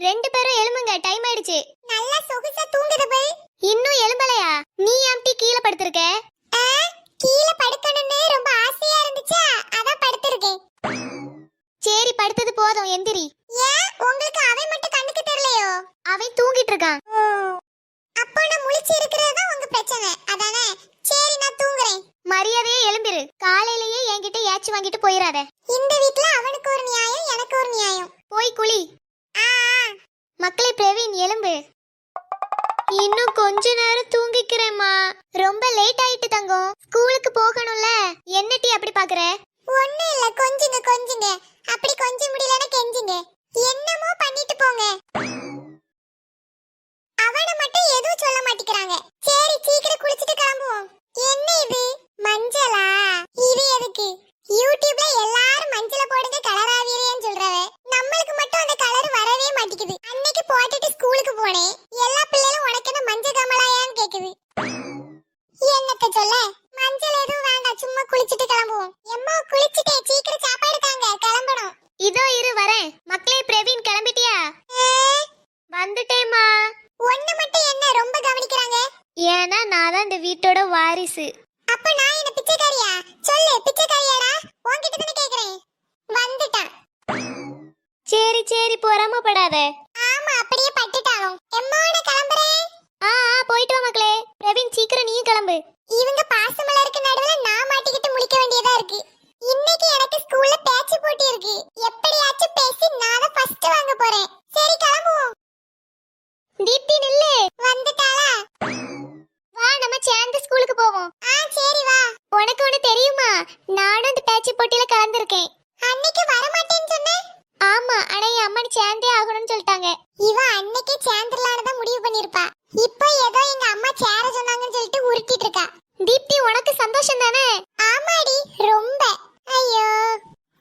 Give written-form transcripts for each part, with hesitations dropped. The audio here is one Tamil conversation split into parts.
ரெண்டு பேரும் எழும்புங்க, டைம் ஆயிடுச்சு. நல்லா சொகுசா தூங்குது போய். இன்னும் எழும்பலையா? நீ ஆம்டி கீழே படுத்திருக்க? கீழே படுக்கணும்னு ரொம்ப ஆசையா இருந்துச்சா, அதான் படுத்திருக்கேன். சரி, படுத்தது போதும், எந்திரி. ஏன் உங்களுக்கு அவன் மட்டும் கண்ணுக்கு தெரியலையோ? அவன் தூங்கிட்டு இருக்கான். அப்போ நான் முழிச்சு இருக்கிறது தான் உங்க பிரச்சனை அதானே? சரி, நான் தூங்குறேன். மரியாதையே எழும்பிரு. காலையிலேயே என்கிட்ட ஏச்சு வாங்கிட்டு போயிடாத. இந்த வீட்ல அவனுக்கு ஒரு நியாயம், எனக்கு ஒரு நியாயம். போய் குளி. ஆ மக்களே, பிரவீன் எழும்பு. இன்னும் கொஞ்ச நேரம் தூங்கிக்கிறேம்மா. ரொம்ப லேட் ஆயிட்டு தங்கம், ஸ்கூலுக்கு போகணும்ல. என்ன டீ அப்படி பாக்குற? ஒண்ணும் இல்ல, கொஞ்சுங்க கொஞ்சுங்க. அப்படி கொஞ்சம் முடியலன்னா கெஞ்சுங்க. என்னமோ பண்ணிட்டு போங்க. அவனை மட்டும் எதுவும் சொல்ல மாட்டேங்கிறாங்க. சரி, சீக்கிரம் குளிச்சிட்டு கிளம்புவோம். என்ன இது மஞ்சளா? இது எதுக்கு? யூடியூப்ல எல்லாரும் மஞ்சள போடுங்க கலர் ஆவீரேன்னு சொல்றவே, நம்மளுக்கு மட்டும் அந்த கலர் வரவே மாட்டேங்குது. அன்னைக்கு போட்டுட்டு ஸ்கூலுக்கு போனேன், எல்லா பிள்ளைகளும் உனக்கு என்ன மஞ்சள் கமலாயான்னு கேக்குது. என்னத்த சொல்ல, மஞ்சள் எதுவும் வேண்டாம், சும்மா குளிச்சிட்டு கிளம்புவோம். எம்மா குளிச்சிட்டே, சீக்கிரம் சாப்பாடு தாங்க, கிளம்பணும். இதோ இரு வரேன். மக்களே, பிரவீன் கிளம்பிட்டியா? வந்துட்டேம்மா. ஒண்ணு மட்டும் என்ன ரொம்ப கவனிக்கிறாங்க? ஏன்னா நான் தான் இந்த வீட்டோட வாரிசு. அப்ப நான் என்ன பிச்சைக்காரியா? சொல்லு, பிச்சைக்காரியாடா? உன்கிட்ட தானே கேக்குறேன். வந்துட்டான். சரி சரி, பொறாமப்படாத. ஆமா, அப்படியே பட்டுட்டாலும். எம்மா, நான் கிளம்புறேன். போயிட்டு வா மக்களே. பிரவீன், சீக்கிரம் நீயும் கிளம்பு. இவங்க பாசமலருக்கு நடுவுல நான் மாட்டிக்கிட்டு முழிக்க வேண்டியதா இருக்கு. இன்னைக்கு எனக்கு ஸ்கூல்ல பேச்சு போட்டி இருக்கு. எப்படியாச்சும் பேசி நான் தான் ஃபர்ஸ்ட் வாங்க போறேன். சரி, கிளம்புவோம். தீப்தி நில்லு. வந்துட்டாளா? வா, நம்ம சேர்ந்து ஸ்கூலுக்கு போவோம். சரி வா. உனக்கு ஒண்ணு தெரியுமா? நானும் இந்த பேச்சு போட்டியில கலந்துருக்கேன். அன்னைக்கு வர மாட்டேன்னு சொன்னே. ஆமா, ஆனா என் அம்மா சேர்ந்தே ஆகணும்னு சொல்லிட்டாங்க. இவ அன்னைக்கே சேர்ந்துடலான்னு தான் முடிவு பண்ணிருப்பா. இப்போ ஏதோ எங்க அம்மா சேர சொன்னாங்கன்னு சொல்லிட்டு உருட்டிட்டு இருக்கா. தீப்தி, உனக்கு சந்தோஷம் தானே? ஆமாடி, ரொம்ப. ஐயோ,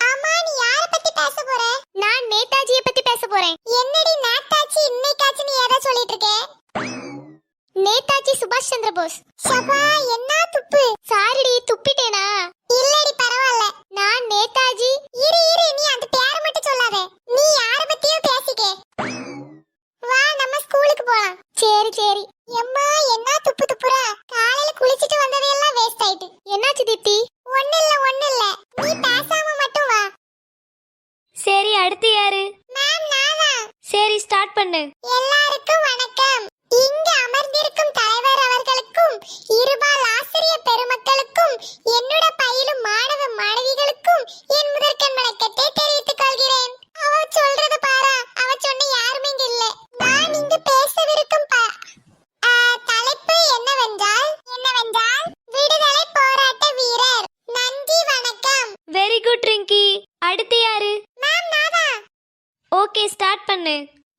ஆமா, நீ யார பத்தி பேச போற? நான் நேதாஜியை பத்தி பேச போறேன். என்னடி நேதாஜி இன்னைக்காச்சு நீ ஏதோ சொல்லிட்டு இருக்க? நேதாஜி சுபாஷ் சந்திர போஸ். சபா, என்ன துப்பு. சாரிடி, துப்பிட்டேனா? இல்லடி, பரவாயில்ல. நான் நேதாஜி. இரு இரு, நீ அந்த பேரை மட்டும் சொல்லாத. நீ யார பத்தியோ பேசிக்க. வா, நம்ம ஸ்கூலுக்கு போலாம். சரி சரி. எம்மா, என்ன துப்பு துப்புற? காலையில குளிச்சிட்டு வந்ததெல்லாம் வேஸ்ட் ஆயிட்டு. என்னாச்சு தீப்தி? ஒண்ணு இல்ல ஒண்ணு இல்ல, நீ பேசாம மட்டும் வா. சரி, அடுத்து யாரு? மேம், நான்தான். சரி, ஸ்டார்ட் பண்ணு. எல்லாருக்கும் வணக்கம். இங்கு அமர்ந்திருக்கும் தலைவர் அவர்களுக்கும், இருபால் ஆசிரியர் பெருமக்களுக்கும், என்னோட பயிலும் மாணவ மாணவிகளுக்கும் என் முதற்கண் வணக்கத்தை தெரிவித்துக் கொள்கிறேன். அவ சொல்றத பாரா, அவ சொன்ன யாருமே இங்க இல்ல. நான் இங்கு பேசவிருக்கும் தலைப்பு என்னவென்றால் விடுதலை போராட்ட வீரர். நன்றி, வணக்கம். Very good Rinki. அடுத்து யாரு? மேம், நான்தான். ஓகே, ஸ்டார்ட் பண்ணு.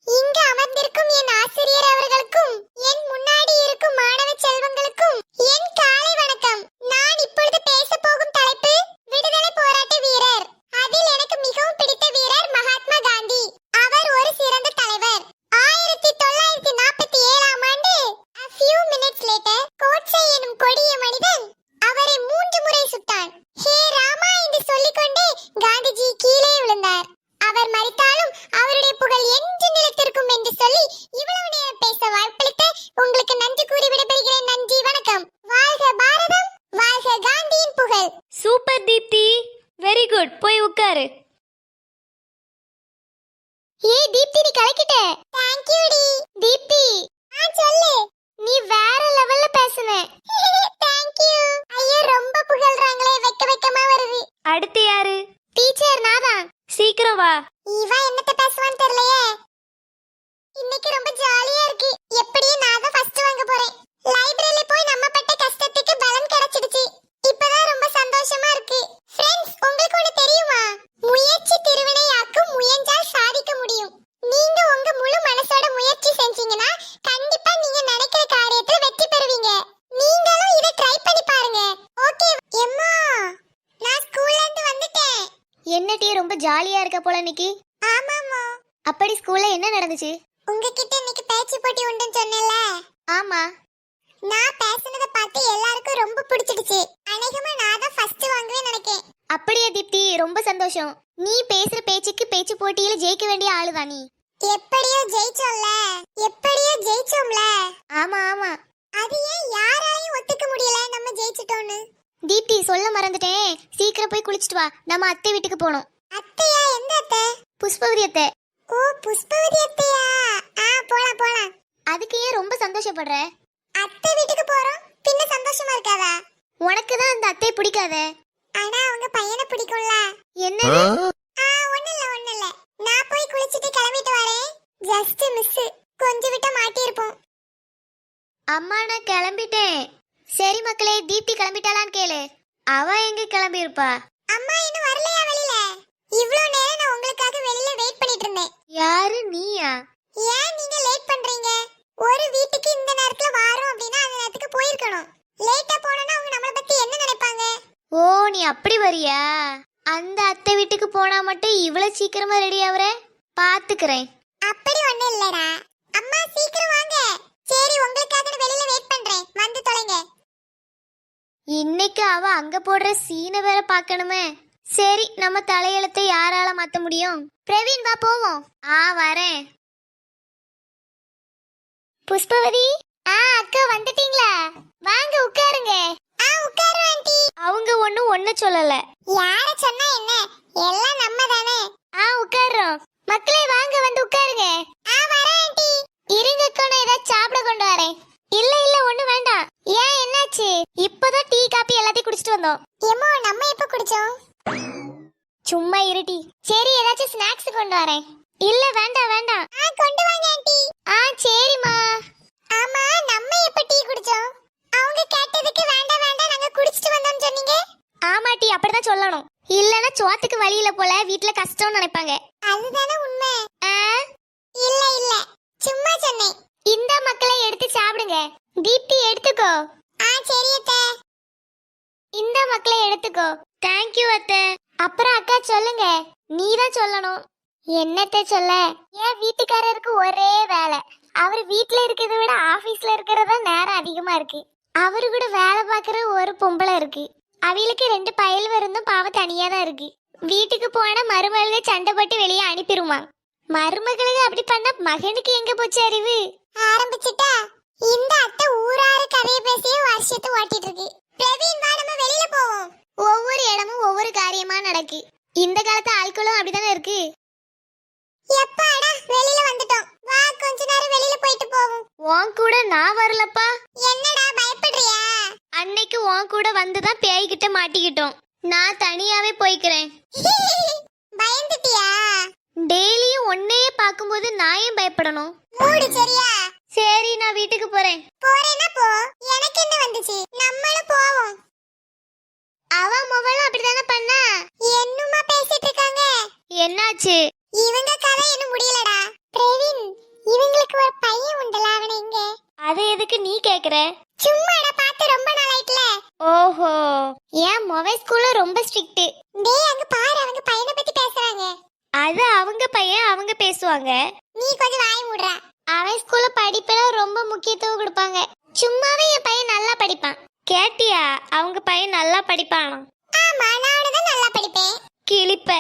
இங்கு அமர்ந்திருக்கும் என் ஆசிரியர் அவர்களுக்கும், என் முன்னாடி இருக்கும் மாணவ செல்வங்களுக்கும் என் காலை வணக்கம். நான் இப்பொழுது பேச போகும் தலைப்பு விடுதலை போராட்ட வீரர். அதில் எனக்கு மிகவும் பிடித்த வீரர் மகாத்மா காந்தி. அவர் ஒரு சிறந்த தலைவர். 1947ஆம் ஆண்டு a few minutes later, Godse எனும் கொடிய மனிதன் அவரை 3 முறை சுட்டான். ஹே ராமா என்று சொல்லிக்கொண்டே காந்திஜி கீழே விழுந்தார். அவர் மரித்தாலும் அவருடைய புகழ் என்று நிலைத்திருக்கும் என்று சொல்லி இவ்வளவு நேரம் பேச வாய்ப்பளித்த உங்களுக்கு நன்றி கூறி விடைபெறுகிறேன். நன்றி, வணக்கம். வாழ்க பாரதம், வாழ்க காந்தியின் புகழ். Super Deepthi, very good. போய் உட்காரு. ஏய் தீப்தி, நீ கலக்கிட்ட. Thank you டி. தீப்தி, சொல்லு. நீ வேற லெவல்ல பேசுன. Thank you. ஐயோ, ரொம்ப புகழ்றாங்களே, வெக்கமா வருது. அடுத்து யாரு? டீச்சர், நான்தான். சீக்கிரம் வா. இவா என்னத்த பேசுவான்னு தெரியலையே. இன்னைக்கு ரொம்ப ஜாலியா இருக்கு. எப்படியும் நான் தான் ஃபர்ஸ்ட் வாங்க போறேன். லைப்ரரியில போய் நம்ம பட்ட கஷ்டத்துக்கு பலன் கிடைச்சிடுச்சு. இப்பதான் ரொம்ப சந்தோஷமா இருக்கு. ஃப்ரெண்ட்ஸ், உங்களுக்கு ஒண்ணு தெரியுமா? முயற்சி திருவினையாக்கும், முயன்றால் சாதிக்க முடியும். நீங்க உங்க முழு மனசோட முயற்சி செஞ்சீங்கன்னா கண்டிப்பா நீங்க நினைக்கிற காரியத்துல வெற்றி பெறுவீங்க. நீங்களும் இத ட்ரை பண்ணி பாருங்க. ஓகே எம்மா, நான் ஸ்கூல்ல இருந்து வந்துட்டேன். என்ன டீ, ரொம்ப ஜாலியா இருக்க போல இன்னைக்கு? ஆமாமா. அப்படி ஸ்கூல்ல என்ன நடந்துச்சு? உங்ககிட்ட இன்னைக்கு பேச்சு போட்டி உண்டுன்னு சொன்னேன்ல. ஆமா. நான் பேசுனத பார்த்து எல்லாருக்கும் ரொம்ப பிடிச்சிடுச்சு. அநேகமா நான் தான் ஃபர்ஸ்ட் வாங்குவேன்னு நினைக்கிறேன். அப்படியே தீப்தி, ரொம்ப சந்தோஷம். நீ பேசுற பேச்சுக்கு பேச்சு போட்டியில ஜெயிக்க வேண்டிய ஆளுதான் நீ. எப்படியோ ஜெயிச்சோம்ல. எப்படியோ ஜெயிச்சோம்ல. ஆமா ஆமா. அது ஏன் யாராலையும் ஒத்துக்க முடியல நம்ம ஜெயிச்சிட்டோம்னு? தீப்தி சொல்ல மறந்துட்டேன், சீக்கிரம் போய் குளிச்சிட்டு வா, நம்ம அத்தை வீட்டுக்கு போகணும். அத்தையா? எந்த அத்தை? புஷ்பவதி அத்தை. ஓ, புஷ்பவதி அத்தையா? போலாம் போலாம். அதுக்கு ஏன் ரொம்ப சந்தோஷப்படுற? அத்தை வீட்டுக்கு போறோம், பின்ன சந்தோஷமா இருக்காதா? உனக்கு தான் அந்த அத்தை பிடிக்காதே. ஆனா அவங்க பையனை பிடிக்கும்ல. என்ன? ஒண்ணு இல்ல. நான் போய் குளிச்சிட்டு கிளம்பிட்டு வரேன். ஜஸ்ட் மிஸ், கொஞ்சம் விட்ட மாட்டியிருப்போம். அம்மா நான் கிளம்பிட்டேன். சரி மக்களே, தீப்தி கிளம்பிட்டாளான்னு கேளு. அவ எங்க கிளம்பி இருப்பா? அம்மா இன்னும் வரலையா வெளியில? இவ்ளோ நேரம் நான் உங்களுக்காக வெளியில வெயிட் பண்ணிட்டு இருந்தேன். யாரு, நீயா? ஏன் நீங்க லேட் பண்றீங்க? ஒரு வீட்டுக்கு இந்த நேரத்துல வாரோம் அப்படின்னா அந்த நேரத்துக்கு போயிருக்கணும். லேட்டா போனோம்னா அவங்க நம்மள பத்தி என்ன நினைப்பாங்க? ஓ, நீ அப்படி வரியா? அந்த அத்தை வீட்டுக்கு போனா மட்டும் இவ்வளவு சீக்கிரமா ரெடி ஆகுற? பாத்துக்கிறேன். அப்படி ஒண்ணு இல்லடா. அம்மா சீக்கிரம் வாங்க. சரி, உங்களுக்காக நான் வெளியில வெயிட் பண்றேன், வந்து தொலைங்க. இன்னைக்கு அவ அங்க போடுற சீனை வேற பார்க்கணுமே. சரி, நம்ம தலையெழுத்தை யாரால மாத்த முடியும்? பிரவீன் வா போவோம். வரேன். புஷ்பவதி. அக்கா வந்துட்டீங்களா? வாங்க உட்காருங்க. உட்காரு ஆண்டி. அவங்க ஒண்ணு சொல்லல. யார சொன்னா என்ன, எல்லாம் நம்ம தானே. உட்காருறோம். மக்களே வாங்க, வந்து உட்காருங்க. வரேன் ஆண்டி. இருங்க அக்கா, நான் ஏதாவது சாப்பிட கொண்டு வரேன். இல்ல இல்ல, ஒண்ணு வேண்டாம். ஏன், என்னாச்சு? இப்பதான் டீ காபி எல்லாத்தையும் குடிச்சிட்டு வந்தோம். ஏமோ, நம்ம எப்ப குடிச்சோம்? சும்மா இருட்டி. சரி, ஏதாச்சும் ஸ்நாக்ஸ் கொண்டு வரேன். இல்ல வேண்டாம் வேண்டாம். கொண்டு வாங்க ஆண்டி. சரிம்மா. ஆமா, நம்ம எப்ப டீ குடிச்சோம்? அவங்க கேட்டதுக்கு வேண்டாம் வேண்டாம் நாங்க குடிச்சிட்டு வந்தோம்னு சொன்னீங்க. ஆமா டீ, அப்படிதான் சொல்லணும். இல்லனா சோத்துக்கு வழியில போல வீட்ல கஷ்டம்னு நினைப்பாங்க. அதுதானே உண்மை. ஆ? இல்ல இல்ல, சும்மா சொன்னேன். இந்த மக்களை எடுத்து சாப்பிடுங்க. தீப்தி எடுத்துக்கோ. சரி அத்தை. இந்த மக்களை எடுத்துக்கோ. தேங்க் யூ அத்தை. அப்புறம் அக்கா சொல்லுங்க. நீ தான் சொல்லணும். என்னத்தை சொல்ல? என் வீட்டுக்காரருக்கு ஒரே வேலை. அவர் வீட்ல இருக்கிறத விட ஆபீஸ்ல இருக்கிறதா நேரம் அதிகமா இருக்கு. அவரு கூட வேலை பார்க்கற ஒரு பொம்பளை இருக்கு. அவளுக்கு 2 பயல் இருந்தும் பாவம் தனியா தான் இருக்கு. வீட்டுக்கு போனா மருமகளுக்கு சண்டை போட்டு வெளியே அனுப்பிடுமா. மருமகளுக்கு அப்படி பண்ணா மகனுக்கு எங்க போச்சு அறிவு? ஆரம்பிச்சிட்டா? இந்த அத்தை ஊரார கதையை பேசியே வருஷத்தை ஓட்டிட்டு இருக்கு. பிரவீன் வா, நம்ம வெளியில போவோம். ஒவ்வொரு இடமும் ஒவ்வொரு காரியமா நடக்கு. இந்த காலத்து ஆட்களும் அப்படிதானே இருக்கு. எப்பாடா வெளியில வந்துட்டோம். வா, கொஞ்ச நேரம் வெளியில போயிட்டு போவோம். உன் கூட நான் வரலப்பா. என்னடா பயப்படுறியா? அன்னைக்கு உன் கூட வந்துதான் பேய்கிட்ட மாட்டிக்கிட்டோம். நான் தனியாவே போய்க்கிறேன். பயந்துட்டியா? டெய்லியும் ஒன்னையே பார்க்கும்போது நான் ஏன் பயப்படணும்? மூடு சரியா? சரி, நான் வீட்டுக்கு போறேன். போறேன்னா போ, எனக்கு என்ன வந்துச்சு, நம்மளும் போவோம். அவ மொபைலும் அப்படிதானே பண்ணா? என்னமா பேசிட்டு இருக்காங்க? என்னாச்சு? இவங்க கதை இன்னும் முடியலடா. பிரவீன், இவங்களுக்கு ஒரு பையன் உண்டல, அவன எங்க? அது எதுக்கு நீ கேக்குற? சும்மாடா, பார்த்து ரொம்ப நாள் ஆயிட்டுல. ஓஹோ, என் மொபைல் ஸ்கூல்ல ரொம்ப ஸ்ட்ரிக்ட். டேய், அங்க பாரு, அவங்க பையனை பத்தி பேசுறாங்க. அது அவங்க பையன், அவங்க பேசுவாங்க. நீ கொஞ்சம் வாய் மூடுற. அவன் ஸ்கூல்ல படிப்பெல்லாம் ரொம்ப முக்கியத்துவம் கொடுப்பாங்க. சும்மாவே என் பையன் நல்லா படிப்பான். கேட்டியா? அவங்க பையன் நல்லா படிப்பானா? ஆமா, நானும் தான் நல்லா படிப்பேன். கிளிப்ப.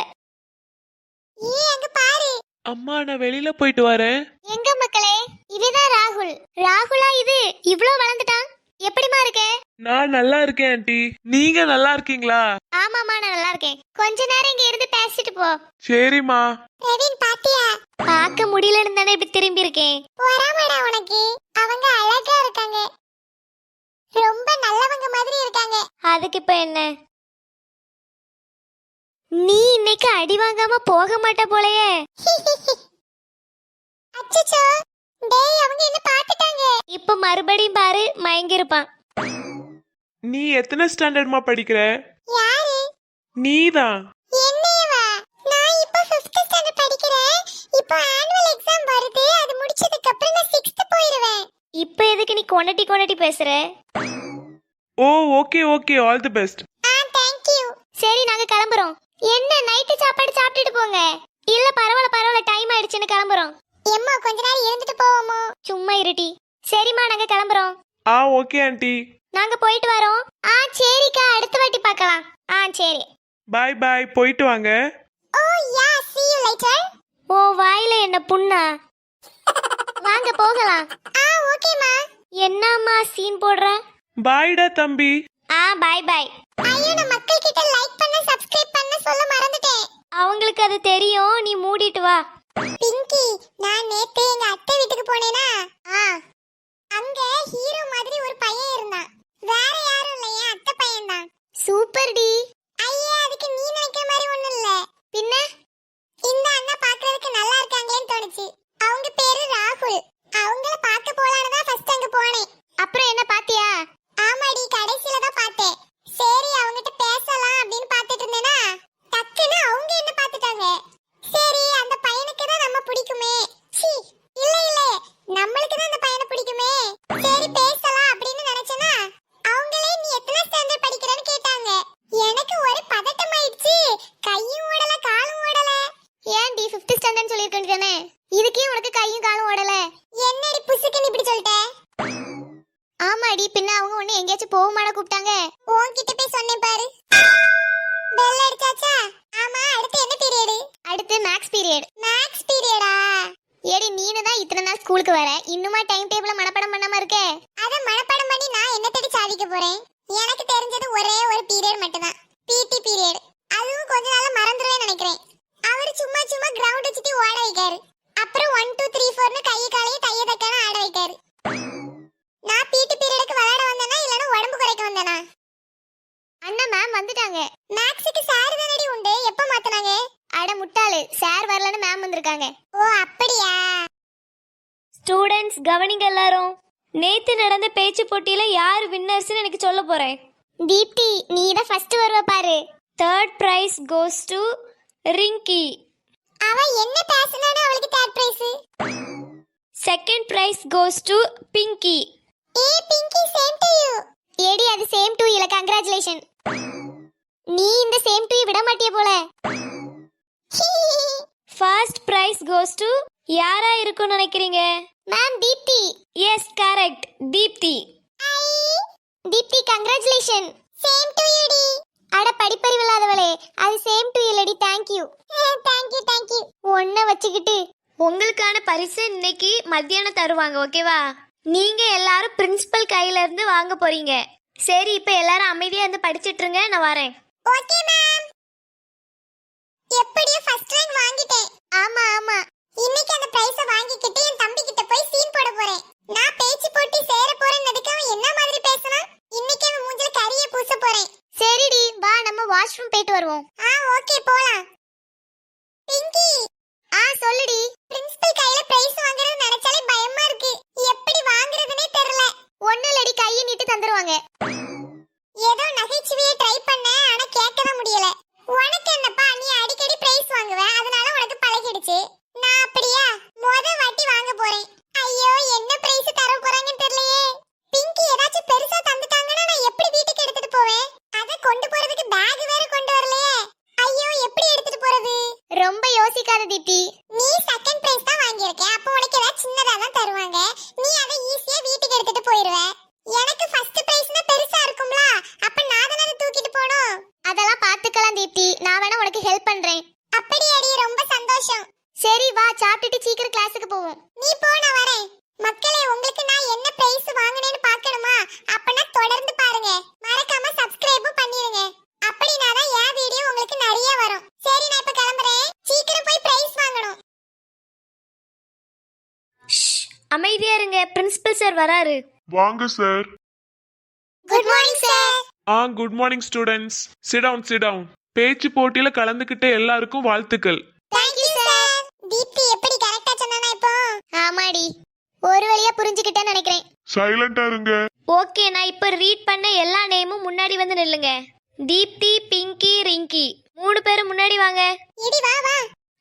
அங்க பாரு. அம்மா, நான் வெளியில போயிட்டு வரேன். எங்க மக்களே? இதுதான் ராகுல். ராகுலா இது? இவ்ளோ வளர்ந்துட்டான். எப்படிமா இருக்க? நான் நல்லா இருக்கேன் ஆண்டி. நீங்க நல்லா இருக்கீங்களா? ஆமாமா, நான் நல்லா இருக்கேன். கொஞ்ச நேரம் இங்க இருந்து பேசிட்டு போ. சரிம்மா. பிரவீன் பாத்தியா? பார்க்க முடியலன்னு தானே இப்படி திரும்பி இருக்கேன். போறாமடா உனக்கு. அவங்க அழகா இருக்காங்க, ரொம்ப நல்லவங்க மாதிரி இருக்காங்க. அதுக்கு இப்ப என்ன? நீ இன்னைக்கு அடி வாங்காம போக மாட்ட போலயே. அச்சச்சோ, டேய் அவங்க என்ன பார்த்துட்டாங்க. இப்ப மறுபடியும் பாரு, மயங்கி இருப்பான். நீ எத்தனை ஸ்டாண்டர்ட்மா படிக்கிற? யாரு? நீதான். என்னையவா? நான் இப்போ 5th ஸ்டாண்டர்ட் படிக்கிறேன். இப்போ ஆனுவல் எக்ஸாம் வருது, அது முடிச்சதுக்கு அப்புறம் நான் 6th போயிடுவேன். இப்ப எதுக்கு நீ கொண்டட்டி பேசுற? Oh, okay okay, all the best. Thank you. சரி, நாங்க கிளம்புறோம். என்ன, நைட்டு சாப்பாடு சாப்பிட்டுட்டு போங்க. இல்ல பரவாயில்ல, டைம் ஆயிடுச்சுன்னு கிளம்புறோம். எம்மா, கொஞ்ச நேரம் இருந்துட்டு போவோமோ? சும்மா இருட்டி. சரிம்மா, நாங்க கிளம்புறோம். Okay aunty. நாங்க போயிட்டு வரோம். சரிக்கா, அடுத்த வாட்டி பார்க்கலாம். சரி. பாய் பாய், போயிட்டு வாங்க. ஓ யா, see you later. ஓ வாயில என்ன புண்ணா? வாங்க போகலாம். ஓகேமா. என்னம்மா சீன் போடுற? பாய்டா தம்பி. Bye bye. ஐயோ நான் மக்கள் கிட்ட லைக் பண்ண சப்ஸ்கிரைப் பண்ண சொல்ல மறந்துட்டேன். அவங்களுக்கு அது தெரியும், நீ மூடிட்டு வா. பிங்கி, நான் நேத்து எங்க அத்தை வீட்டுக்கு போனேனா, அங்க ஹீரோ மாதிரி ஒரு பையன் இருந்தான். வேற யாரும் இல்ல, என் அத்தை பையன் தான். சூப்பர் டி. ஐயா அதுக்கு நீ நினைக்கிற மாதிரி ஒண்ணும் இல்ல. பின்ன இந்த அண்ணா பாக்குறதுக்கு நல்லா இருக்காங்களேன்னு தோணுச்சு. அவங்க பேரு ராகுல். அவங்கள பார்க்க போலான்னு தான் ஃபர்ஸ்ட் அங்க போனேன். அப்புறம் என்ன பாத்தியா? ஆமாடி, கடைசில தான் பார்த்தேன். சரி அவங்கிட்ட பேசலாம் அப்படின்னு பார்த்துட்டு இருந்தேனா, டக்குன்னு அவங்க என்ன பார்த்துட்டாங்க. சரி அந்த பையனுக்கு தான் நம்ம பிடிக்குமே. சீ, இல்ல இல்ல, நம்மளுக்கு தான் அந்த பையனை பிடிக்குமே. சரி பேசலாம் அப்படின்னு நினைச்சேனா, அவங்களே நீ எத்தனை ஸ்டாண்டர்ட் படிக்கிறேன்னு கேட்டாங்க. எனக்கு ஒரு பதட்டமாயிடுச்சு. கையும் ஓடல காலும் ஓடல. ஏன் டி 5th ஸ்டாண்டர்ட் சொல்லிருக்கேனே, இதுக்கே உனக்கு கையும் காலும் ஓடல? என்னடி புசுக்குன்னு இப்படி சொல்லிட்ட? ஆமாடி, பின்ன அவங்க ஒண்ணு எங்கேயாச்சும் போகுமாட கூப்பிட்டாங்க. உன்கிட்ட போய் சொன்னேன் பாரு. பெல் அடிச்சாச்சா? ஆமா, அடுத்து என்ன பீரியட்? அடுத்து மேக்ஸ் பீரியட். மேக்ஸ் பீரியடா? ஏடி நீனு தான் இத்தனை நாள் ஸ்கூலுக்கு வர, இன்னுமா டைம் டேபிள மனப்பாடம் பண்ணாம இருக்க? அத மனப்பாடம் பண்ணி நான் என்ன தேடி சாதிக்க போறேன்? எனக்கு தெரிஞ்சது ஒரே ஒரு பீரியட் மட்டும்தான், பிடி பீரியட். அதுவும் கொஞ்ச நாளா மறந்துடுவேன்னு நினைக்கிறேன். அவர் சும்மா சும்மா கிரவுண்ட் சுத்தி ஓட வைக்காரு. அப்புறம் 1 2 3 4னு கை காலையும் தைய தக்கான ஆட வைக்காரு. நான் பிடி பீரியடுக்கு விளையாட வந்தேனா இல்லனா உடம்பு குறைக்க வந்தேனா? அண்ணா மேம் வந்துட்டாங்க. மேக்ஸுக்கு சார் தானடி உண்டு, எப்ப மாத்துனாங்க? அட முட்டாளு, சார் வரலன்னு மேம் வந்திருக்காங்க. ஓ அப்படியா? ஸ்டூடெண்ட்ஸ் கவனிங்க எல்லாரும். நேத்து நடந்த பேச்சு போட்டியில யார் வின்னர்ஸ்னு எனக்கு சொல்ல போறேன். தீப்தி, நீ தான் ஃபர்ஸ்ட் வருவ பாரு. 3rd prize goes to Rinki. அவ என்ன பேசினானே அவளுக்கு third prize. 2nd prize goes to Pinky. Pinky, same to you. ஏடி அது சேம் டு இல்ல, கங்க்ராச்சுலேஷன். நீ இந்த சேம் டு விட மாட்டிய போல. 1st prize goes to யாரா இருக்கும்னு நினைக்கிறீங்க? Ma'am Deepti. Yes correct, Deepti. Deepti congratulation. Same to you டி. அட படிப்பறிவில்லாதவளே, அது சேம் டு இல்லடி, தேங்க் யூ. Thank you. ஒன்ன வச்சுக்கிட்டு உங்களுக்கான பரிசு இன்னைக்கு மத்தியானம் தருவாங்க, ஓகேவா? நீங்க எல்லாரும் பிரின்சிபல் கையில இருந்து வாங்க போறீங்க. சரி, இப்ப எல்லாரும் அமைதியா இருந்து படிச்சிட்டு இருங்க, நான் வரேன். Okay ma'am. எப்படியோ ஃபர்ஸ்ட் ரேங்க் வாங்கிட்டேன். ஆமா. இன்னைக்கு அந்த பிரைஸ வாங்கிக்கிட்டு என் தம்பி கிட்ட போய் சீன் போட போறேன். நான் பேச்சு போட்டி சேர போறேன்னதுக்கு அவன் என்ன மாதிரி பேசணும், இன்னைக்கு அவன் மூஞ்சில கரிய பூச போறேன். சரிடி, வா நம்ம வாஷ்ரூம் போயிட்டு வருவோம். ஓகே போலாம். பிங்கி, சொல்லுடி. பிரின்சிபல் கையில பிரைஸ் வாங்குறது நினைச்சாலே பயமா இருக்கு. எப்படி வாங்குறதுனே தெரியல. ஒண்ணு இல்லடி, கையை நீட்டி தந்துருவாங்க. ஏதோ நகைச்சுவையை ட்ரை பண்ண, ஆனா கேட்கவே முடியல. உனக்கு என்னப்பா, நீ அடிக்கடி பிரைஸ் வாங்குவ, அதனால உனக்கு பழகிடுச்சு. நான் அப்படியா முத வாட்டி வாங்க போறேன். ஐயோ என்ன பிரைஸ் தர போறாங்கன்னு தெரியலையே. பிங்கி ஏதாச்சும் பெருசா தந்துட்டாங்கன்னா நான் எப்படி வீட்டுக்கு எடுத்துட்டு போவேன்? அத கொண்டு போறதுக்கு பேக் வேற கொண்டு வரலையே. ஐயோ எப்படி எடுத்துட்டு போறது? ரொம்ப யோசிக்காத தீப்தி. நீ செகண்ட் பிரைஸ் தான் வாங்கியிருக்க, அப்போ உனக்கு ஏதாவது சின்னதா தான் தருவாங்க. நீ அதை ஈஸியா வீட்டுக்கு எடுத்துட்டு போயிருவ. எனக்கு ஃபர்ஸ்ட் பிரைஸ்னா பெருசா இருக்கும்ல, அப்ப நான் தான அதை தூக்கிட்டு போணும். அதெல்லாம் பாத்துக்கலாம் தீப்தி, நான் வேணா உனக்கு ஹெல்ப் பண்றேன். அப்படியாடி, ரொம்ப சந்தோஷம். சரி வா, சாப்பிட்டுட்டு சீக்கிரம் கிளாஸுக்கு போவோம். நீ போ, நான் வரேன். மக்களே, உங்களுக்கு நான் என்ன பிரைஸ் வாங்குனேன்னு பார்க்கணுமா? அப்பனா தொடர்ந்து பாருங்க. மறக்காம சப்ஸ்கிரைபும் பண்ணிருங்க. அப்படினா தான் என் வீடியோ உங்களுக்கு நிறைய வரும். சரி நான் இப்ப கிளம்புறேன். சீக்கிரம் போய் பிரைஸ் வாங்கணும். அமைதியா இருங்க, பிரின்சிபல் சார் வராரு. வாங்க sir. Good morning sir. Good morning students. Sit down. பேச்சு போட்டியில கலந்துக்கிட்ட எல்லாருக்கும் வாழ்த்துக்கள். Thank you sir. தீப்தி எப்படி கரெக்ட்டா சொன்னானா இப்போ? ஆமாடி, ஒரு வழியா புரிஞ்சுக்கிட்டேன்னு நினைக்கிறேன். சைலண்டா இருங்க. ஓகே, நான் இப்ப ரீட் பண்ண எல்லா நேமும் முன்னாடி வந்து நில்லுங்க. தீப்தி, பிங்கி, ரிங்கி 3 பேரும் முன்னாடி வாங்க. இடி வா வா.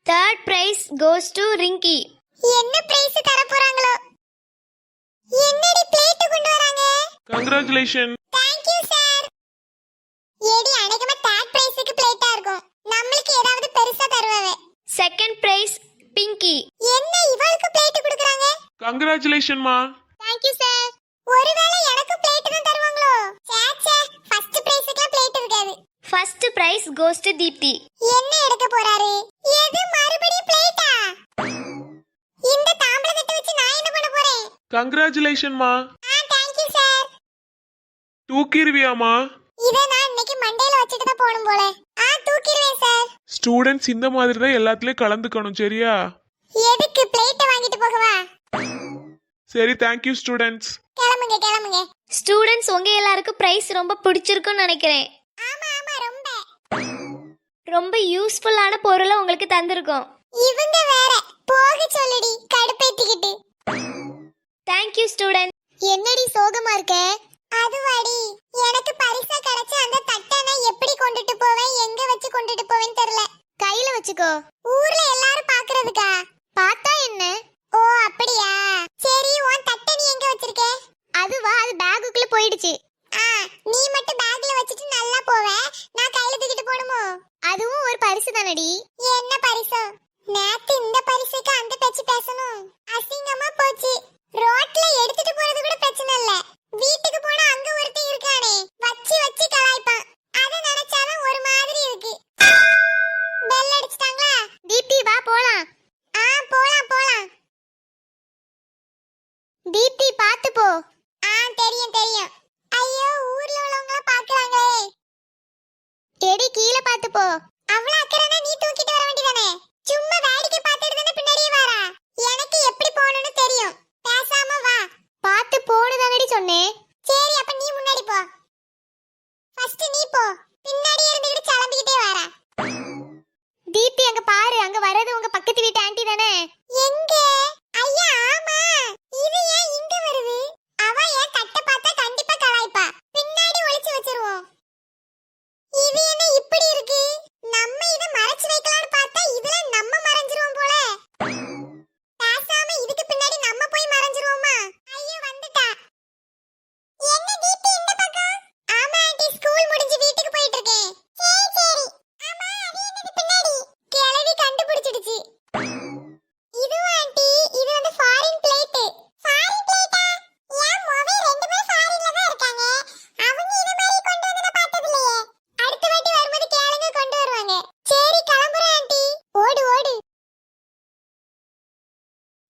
3rd prize goes to Rinki. என்ன பிரைஸ் தர போறாங்களோ? என்னடி பிளேட் கொண்டு வராங்க? கங்க்ராச்சுலேஷன். Thank you sir. ஏடி அன்னைக்குமா தேர்ட் பிரைஸ்க்கு பிளேட்டா இருக்கும். நம்மளுக்கு ஏதாவது பெருசா தருவாங்க. 2nd prize Pinki. என்ன இவளுக்கு பிளேட் கொடுக்கறாங்க? கங்க்ராச்சுலேஷன்மா. Thank you sir. ஒருவேளை எனக்கு பிளேட் தான் தருவாங்களோ? சேச்சே, ஃபர்ஸ்ட் பிரைஸ்க்கு பிளேட் இருக்காது. 1st prize goes to Deepti. என்ன எடுக்க போறாரு? எது மறுபடியும் பிளேட்டா? கங்க்ராச்சுலேஷன்மா. Thank you sir. தூக்கிருவியாமா? இத நான் இன்னைக்கு மண்டையில வச்சிட்டு தான் போணும் போல. தூக்கிடுவேன் சார். ஸ்டூடெண்ட்ஸ் இந்த மாதிரி தான் எல்லாத்துலயும் கலந்துக்கணும், சரியா? எதுக்கு பிளேட் வாங்கிட்டு போகவா? சரி, தேங்க் யூ ஸ்டூடெண்ட்ஸ். கிளம்புங்க கிளம்புங்க. ஸ்டூடெண்ட்ஸ் உங்க எல்லாருக்கும் பிரைஸ் ரொம்ப பிடிச்சிருக்குன்னு நினைக்கிறேன். ஆமா ஆமா ரொம்ப. ரொம்ப யூஸ்ஃபுல்லான பொருளை உங்களுக்கு தந்திருக்கோம். இவங்க வேற போக சொல்லுடி கடுப்பேத்திக்கிட்டு. Thank you student. என்னடி சோகமா இருக்க? அதுவாடி எனக்கு பரிசா கிடைச்ச அந்த தட்டை நான் எப்படி கொண்டுட்டு போவேன், எங்க வச்சு கொண்டுட்டு போவேன்னு தெரியல. கையில வச்சுக்கோ. ஊர்ல எல்லாரும் பாக்குறதுக்கா? பார்த்தா என்ன? ஓ அப்படியா? சரி உன் தட்டை நீ எங்க வச்சிருக்க? அதுவா, அது பேக்குக்குள்ள போயிடுச்சு. நீ மட்டும் பேக்ல வச்சிட்டு நல்லா போவ, நான் கையில தூக்கிட்டு போணுமோ? அதுவும் ஒரு பரிசு தானடி. என்ன பரிசு? நேத்து இந்த பரிசுக்கு அந்த பேச்சு பேசணும். அசிங்கமா போச்சு. ரோட்ல எடுத்துட்டு போறது கூட பிரச்சனை இல்ல, வீட்டுக்கு போனா அங்க ஒருத்தன் இருக்கானே வச்சு வச்சு கலாய்ப்பான். அத நினைச்சாலும் ஒரு மாதிரி இருக்கு. பெல் அடிச்சிட்டாங்களா? தீப்தி வா போலாம். போலாம் போலாம். தீப்தி பாத்து போ. தெரியும் தெரியும். ஐயோ ஊர்ல உள்ளவங்க பாக்குறாங்களே. எடி கீழே பாத்து போ. அவ்வளவு அக்கறைனா நீ தூக்கிட்டு வர வேண்டியதானே? சும்மா வேடிக்கை பார்த்துட்டு தானே பின்னாடியே வாரா. எனக்கு எப்படி போகணும்னு தெரியும், பேசாம வா. பாத்து போன்னு தானடி சொன்னேன். சரி அப்ப நீ முன்னாடி போ. ஃபர்ஸ்ட் நீ போ, பின்னாடி இருந்துகிட்டு கிளம்பிக்கிட்டே வாரா. தீப்தி அங்க பாரு, அங்க வர்றது உங்க பக்கத்து வீட்டு ஆண்டி தானே? எங்க? ஐயா ஆமா, இது ஏன் இங்க வருது? அவ ஏன் தட்ட பார்த்தா கண்டிப்பா கலாய்ப்பா, பின்னாடி ஒளிச்சு வச்சிருவோம். இது என்ன இப்படி இருக்கு? நம்ம இத மறைச்சு வைக்கலாம்னு பார்த்தா இதுல நம்ம மறைஞ்சிருவோம் போல. பேசாம இதுக்கு பின்னாடி நம்ம போய் மறைஞ்சிருவோமா? ஐயோ வந்துட்டா. என்ன தீப்தி இந்த பக்கம்? ஆமா ஆண்டி, ஸ்கூல் முடிஞ்சு வீட்டுக்கு போயிட்டு இருக்கேன். சரி சரி. ஆமா அது என்னது பின்னாடி? கிளவி கண்டுபிடிச்சிடுச்சு. இதுவா ஆண்டி? இது வந்து ஃபாரின் பிளேட். Foreign pleated? ஏன் மோவே ரெண்டு பேரும் ஃபாரின்ல தான் இருக்காங்க. அவங்க இத மாதிரி கொண்டு வந்தத பார்த்தது இல்லையே. அடுத்த வாட்டி வரும்போது கேளுங்க கொண்டு வருவாங்க. சரி கிளம்புறேன் ஆண்டி. ஓடு ஓடு.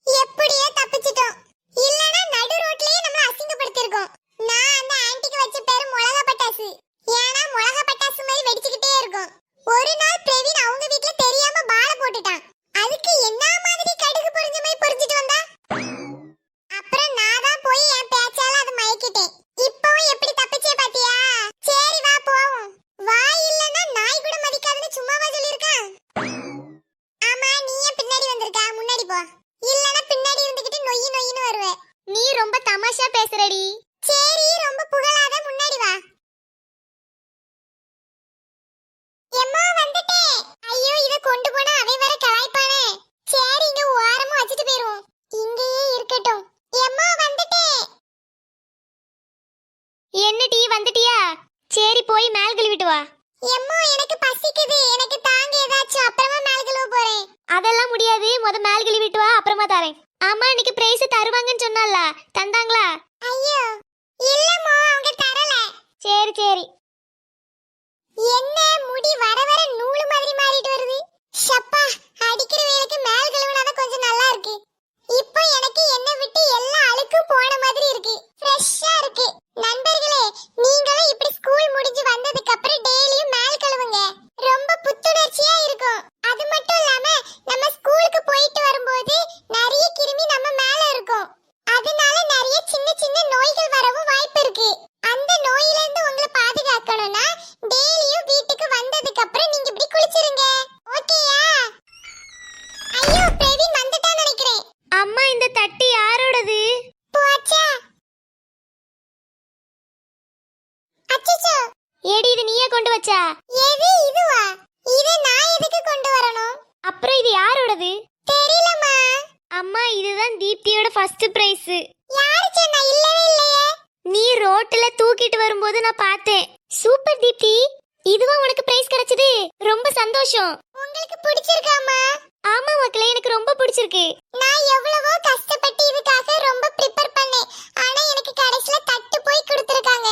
எப்படியோ தப்பிச்சிட்டோம். இல்லனா நடு ரோட்லயே நம்மள அசிங்கப்படுத்திருக்கோம். நான் அந்த ஆன்ட்டிக்கு வச்ச பேரு மிளகா பட்டாசு. ஏன்னா மிளகா பட்டாசு மாதிரி வெடிச்சிட்டே இருக்கும். ஒரு நாள் பிரவீன் அவங்க வீட்ல தெரியாம பால போட்டுட்டான். அதுக்கு என்ன மாதிரி கடுகு பொரிஞ்ச மாதிரி பொரிஞ்சிட்டு வந்தா. அப்புறம் நான் தான் போய் என் பேச்சால அது மயக்கிட்டேன். இப்பவும் எப்படி தப்பிச்சே பாத்தியா? சரி வா போவோம். வா இல்லனா நாய் கூட மதிக்காதுன்னு சும்மாவா சொல்லிருக்கான்? ஆமா நீ ஏன் பின்னாடி வந்திருக்க? முன்னாடி போ. இல்லனா பின்னாடி இருந்துகிட்டு நொய்யி நொய்யின்னு வருவே. நீ ரொம்ப தமாஷா பேசுறடி. சரி ரொம்ப புகழாத, முன்னாடி வா. எம்மா வந்துட்டேன். ஐயோ இத கொண்டு போனா அவன் வேற கலாய்ப்பானே. சரி இங்க ஓரமா வச்சிட்டு போயிடுவோம். இங்கேயே இருக்கட்டும். எம்மா வந்துட்டேன். என்னடி வந்துட்டியா? சரி போய் மேல் கழுவிட்டு வா. எம்மா எனக்கு பசிக்குது, எனக்கு தாங்க ஏதாச்சும், அப்புறமா மேல் கழுவ போறேன். அதெல்லாம் முடியாது, மேல் கழுவிட்டு வா, அப்புறமா தரேன். ஆமா இன்னைக்கு பிரைஸ் தருவாங்கன்னு சொன்னால, தந்தாங்களா? ஐயோ இல்லம்மா அவங்க தரல. சரி சரி. என்ன முடி வர வர நூலு மாதிரி மாறிட்டு வருது. ஷப்பா அடிக்கிற வேலைக்கு மேல் கழுவுனாதான் கொஞ்சம் நல்லா இருக்கு. இப்போ எனக்கு என்ன விட்டு எல்லா அழுக்கும் போன மாதிரி இருக்கு, ஃப்ரெஷ்ஷா இருக்கு. நண்பர்களே நீங்களும் இப்படி ஸ்கூல் முடிஞ்சு வந்ததுக்கு அப்புறம் டெய்லியும் மேல் கழுவுங்க, ரொம்ப புத்துணர்ச்சியா இருக்கும். அது மட்டும் இல்லாம நம்ம ஸ்கூலுக்கு போயிட்டு வரும்போது நிறைய கிருமி நம்ம மேல இருக்கும். அதனால நிறைய சின்ன சின்ன நோய்கள் வரவும் வாய்ப்பு இருக்கு. அந்த நோயில இருந்து உங்களை பாதுகாக்கணும்னா டெய்லியும் வீட்டுக்கு வந்ததுக்கு அப்புறம் நீங்க இப்படி குளிச்சிருங்க. ஓகேயா? ஐயோ பிரவீன் வந்துட்டான்னு நினைக்கிறேன். அம்மா இந்த தட்டு யாரோடது? போச்சா? அச்சச்சோ. ஏடி இது நீயே கொண்டு வச்சா? எது இதுவா? இத நான் எதுக்கு கொண்டு வரணும்? அப்புறம் இது யாரோடது? தெரியலம்மா. அம்மா இதுதான் தீப்தியோட ஃபர்ஸ்ட் பிரைஸ். யாரு சொன்னா? இல்லவே இல்லையே. நீ ரோட்ல தூக்கிட்டு வரும்போது நான் பார்த்தேன். சூப்பர் தீப்தி, இதுவா உனக்கு பிரைஸ் கிடைச்சது? ரொம்ப சந்தோஷம். உங்களுக்கு பிடிச்சிருக்காமா? ஆமா மக்களே, எனக்கு ரொம்ப பிடிச்சிருக்கு. நான் எவ்வளவோ கஷ்டப்பட்டு இதுக்காக ரொம்ப ப்ரிப்பேர் பண்ணேன். ஆனா எனக்கு கடைசில தட்டு போய் கொடுத்திருக்காங்க.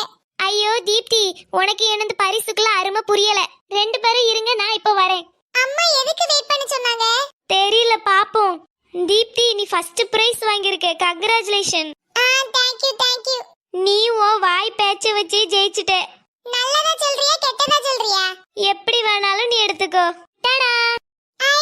ஐயோ தீப்தி, உனக்கு என்னது பரிசுக்குள்ள அருமை புரியல. ரெண்டு பேரும் இருங்க, நான் இப்ப வரேன். அம்மா எதுக்கு வெயிட் பண்ண சொன்னாங்க? தெரியல, பாப்போம். தீப்தி நீ ஃபர்ஸ்ட் பிரைஸ் வாங்கியிருக்க, கங்க்ராச்சுலேஷன். தேங்க் யூ நீ உன் வாய் பேச்ச வச்சு ஜெயிச்சிட்ட. நல்லதா சொல்றியா கெட்டதா சொல்றியா? எப்படி வேணாலும் நீ எடுத்துக்கோ. டாடா. ஐ